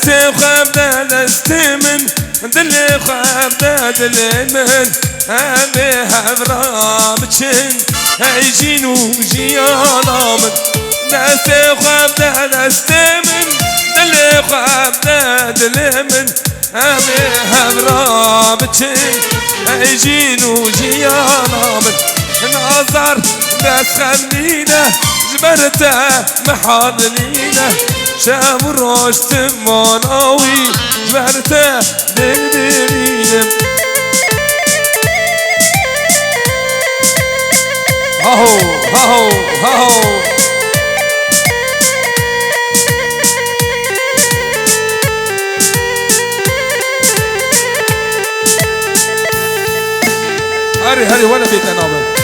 ناسي وخابدا نستمن دلي وخابدا دلمن أبيها برامتشن هيجين وجيانا من ناسي وخابدا نستمن دلي وخابدا دلمن أبيها برامتشن هيجين وجيانا من نظر ناس خلينا جبرته محاضنينا شام الروش تماناوي جبرته دلدلينا هاهو هاهو هاهو هري ولا بيت أنا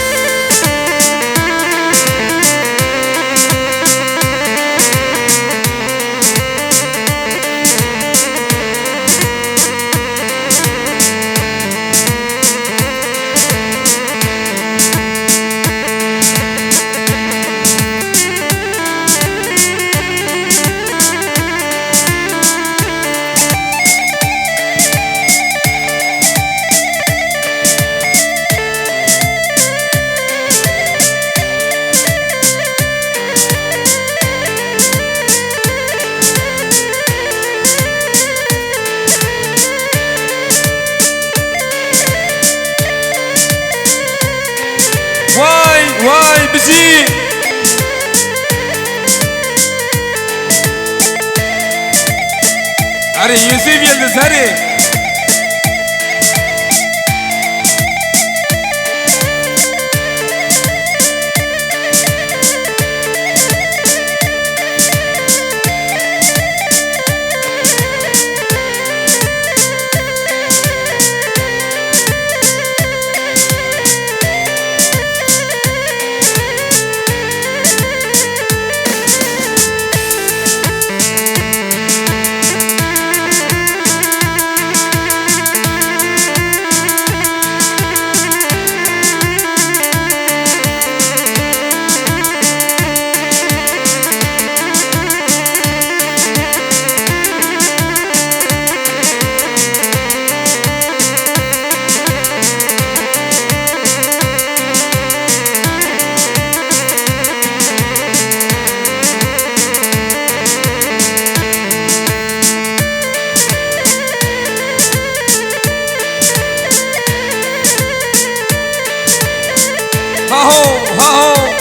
واي بزي هري يوسف يلدز هري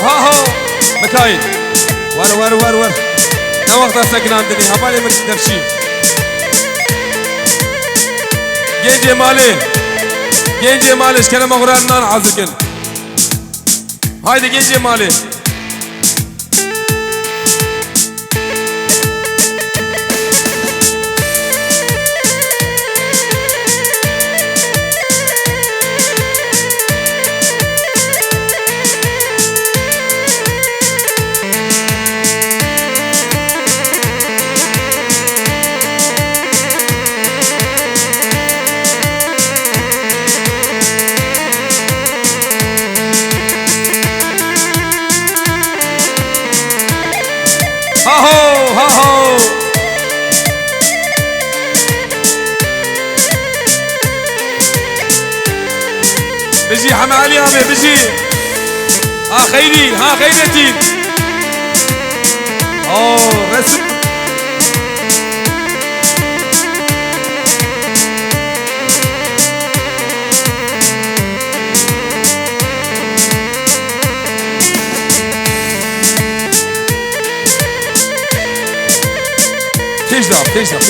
هاهو مكاين ور نا وقت سكن عندني هبالي من درشي جيجي مالي اشكال مغران نان عازقن هايدي جيجي مالي هاهو بجي حمالي عمي بجي ها خيرتي رسم تجدر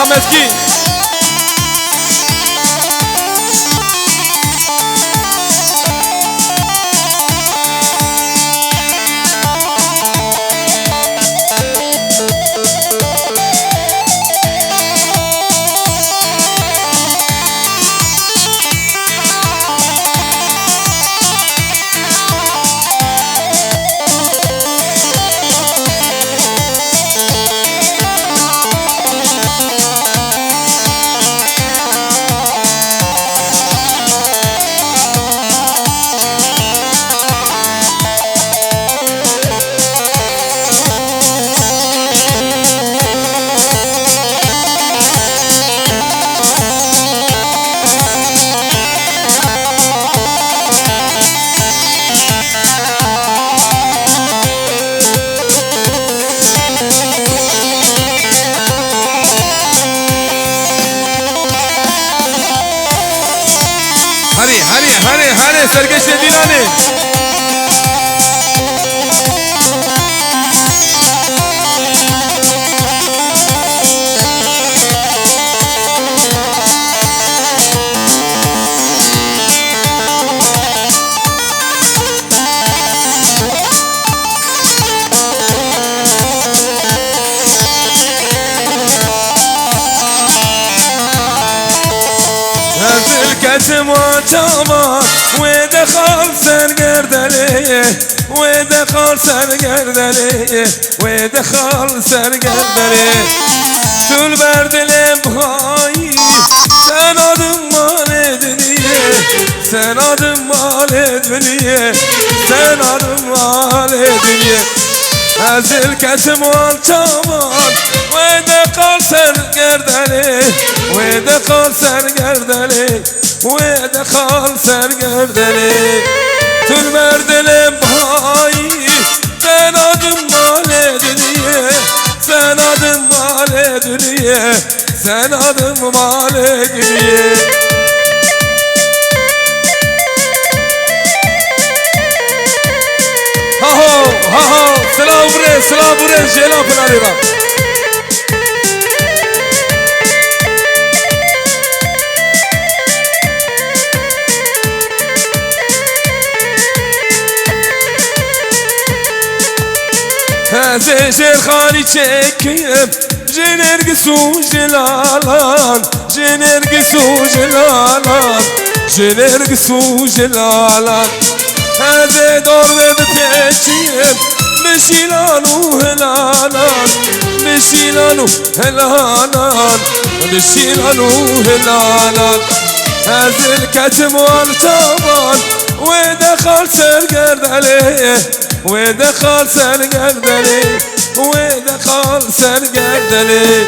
مسكي سرگش دیرانی الكتم وجامع ودخل سرقردلي ودخل سرقردلي ودخل سرقردلي تول بردلي بهاي sen adım mal ediniye sen adım mal ediniye sen adım mal ediniye Ezil kesim ol çaman ve de kal sergerdeli ve de kal sergerdeli ve de kal sergerdeli Tül verdilim bayi sen adım mal ediniye sen adım mal ediniye sen adım mal ediniye Ha selam buraya Ceylan Pınarı'na Zeşer khani çekip Jenergi su jelalan Jenergi su jelalan Jenergi su jelalan Heze dor ve teçip Beşilanu helalan Beşilanu helalan Beşilanu helalan Ezil ketim ol çaban Ve dekal sergerdeli Ve dekal sergerdeli Ve dekal sergerdeli